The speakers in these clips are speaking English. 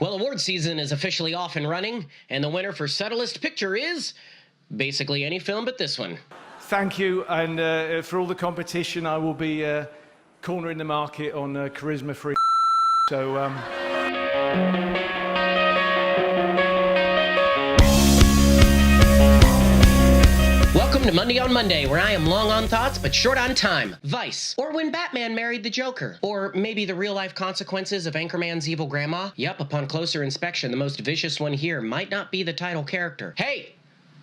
Well, award season is officially off and running, and the winner for subtlest picture is basically any film but this one. Thank you, and for all the competition, I will be cornering the market on charisma-free. So. Welcome to Mundy On Monday, where I am long on thoughts but short on time. Vice. Or When Batman Married the Joker. Or maybe the real-life consequences of Anchorman's evil grandma. Yup, upon closer inspection, the most vicious one here might not be the title character. Hey!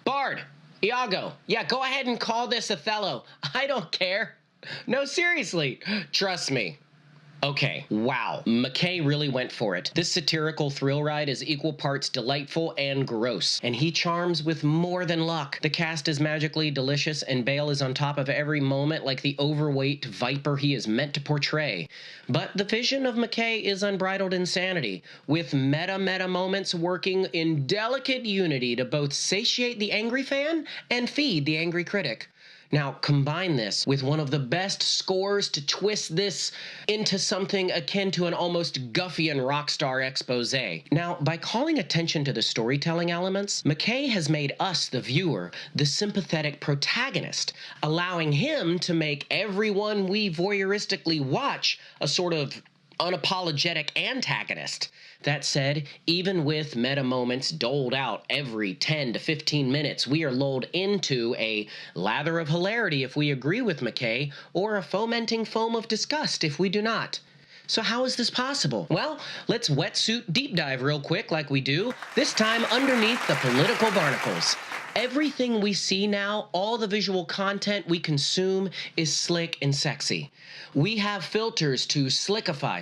Bard! Iago! Yeah, go ahead and call this Othello. I don't care. No, seriously. Trust me. Okay, wow. McKay really went for it. This satirical thrill ride is equal parts delightful and gross, and he charms with more than luck. The cast is magically delicious, and Bale is on top of every moment like the overweight viper he is meant to portray. But the vision of McKay is unbridled insanity, with meta moments working in delicate unity to both satiate the angry fan and feed the angry critic. Now, combine this with one of the best scores to twist this into something akin to an almost Guffian rock star expose. Now, by calling attention to the storytelling elements, McKay has made us, the viewer, the sympathetic protagonist, allowing him to make everyone we voyeuristically watch a sort of unapologetic antagonist. That said, even with meta moments doled out every 10 to 15 minutes, we are lulled into a lather of hilarity if we agree with McKay, or a fomenting foam of disgust if we do not. So how is this possible? Well, let's wetsuit deep dive real quick like we do, this time underneath the political barnacles. Everything we see now, all the visual content we consume is slick and sexy. We have filters to slickify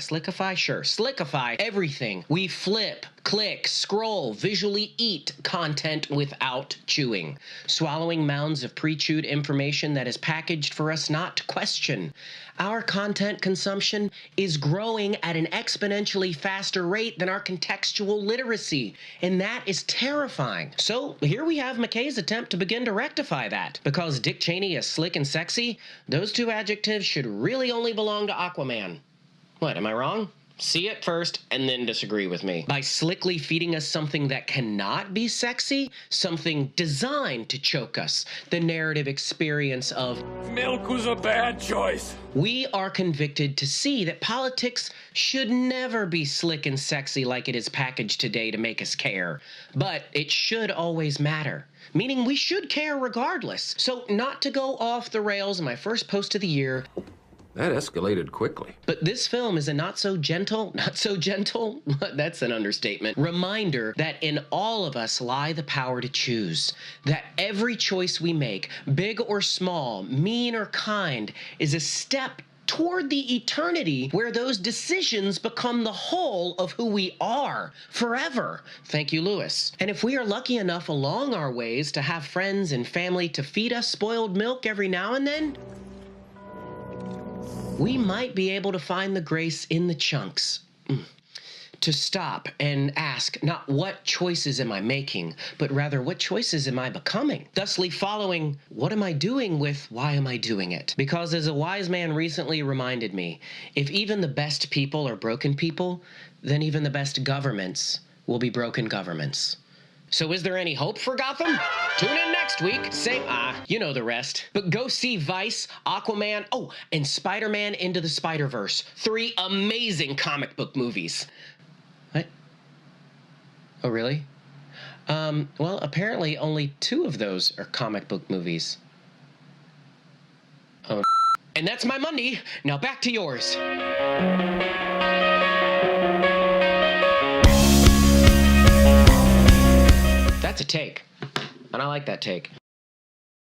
everything. We flip, click, scroll, visually eat content without chewing, swallowing mounds of pre-chewed information that is packaged for us not to question. Our content consumption is growing at an exponentially faster rate than our contextual literacy, and that is terrifying. So here we have McKay's attempt to begin to rectify that. Because Dick Cheney is slick and sexy, those two adjectives should really only belong to Aquaman. What, am I wrong? See it first, and then disagree with me. By slickly feeding us something that cannot be sexy, something designed to choke us, the narrative experience of milk was a bad choice. We are convicted to see that politics should never be slick and sexy like it is packaged today to make us care. But it should always matter. Meaning we should care regardless. So not to go off the rails in my first post of the year, That escalated quickly. but this film is a not so gentle, that's an understatement, reminder that in all of us lie the power to choose. That every choice we make, big or small, mean or kind, is a step toward the eternity where those decisions become the whole of who we are forever. Thank you, Lewis. And if we are lucky enough along our ways to have friends and family to feed us spoiled milk every now and then, we might be able to find the grace in the chunks. To stop and ask not what choices am I making, but rather what choices am I becoming? Thusly following, what am I doing with why am I doing it? Because as a wise man recently reminded me, if even the best people are broken people, then even the best governments will be broken governments. So is there any hope for Gotham? Tune in next week. You know the rest. But go see Vice, Aquaman, and Spider-Man Into the Spider-Verse. 3 amazing comic book movies. What? Oh, really? Well, apparently only 2 of those are comic book movies. Oh, and that's my Monday. Now back to yours. That's a take, and I like that take.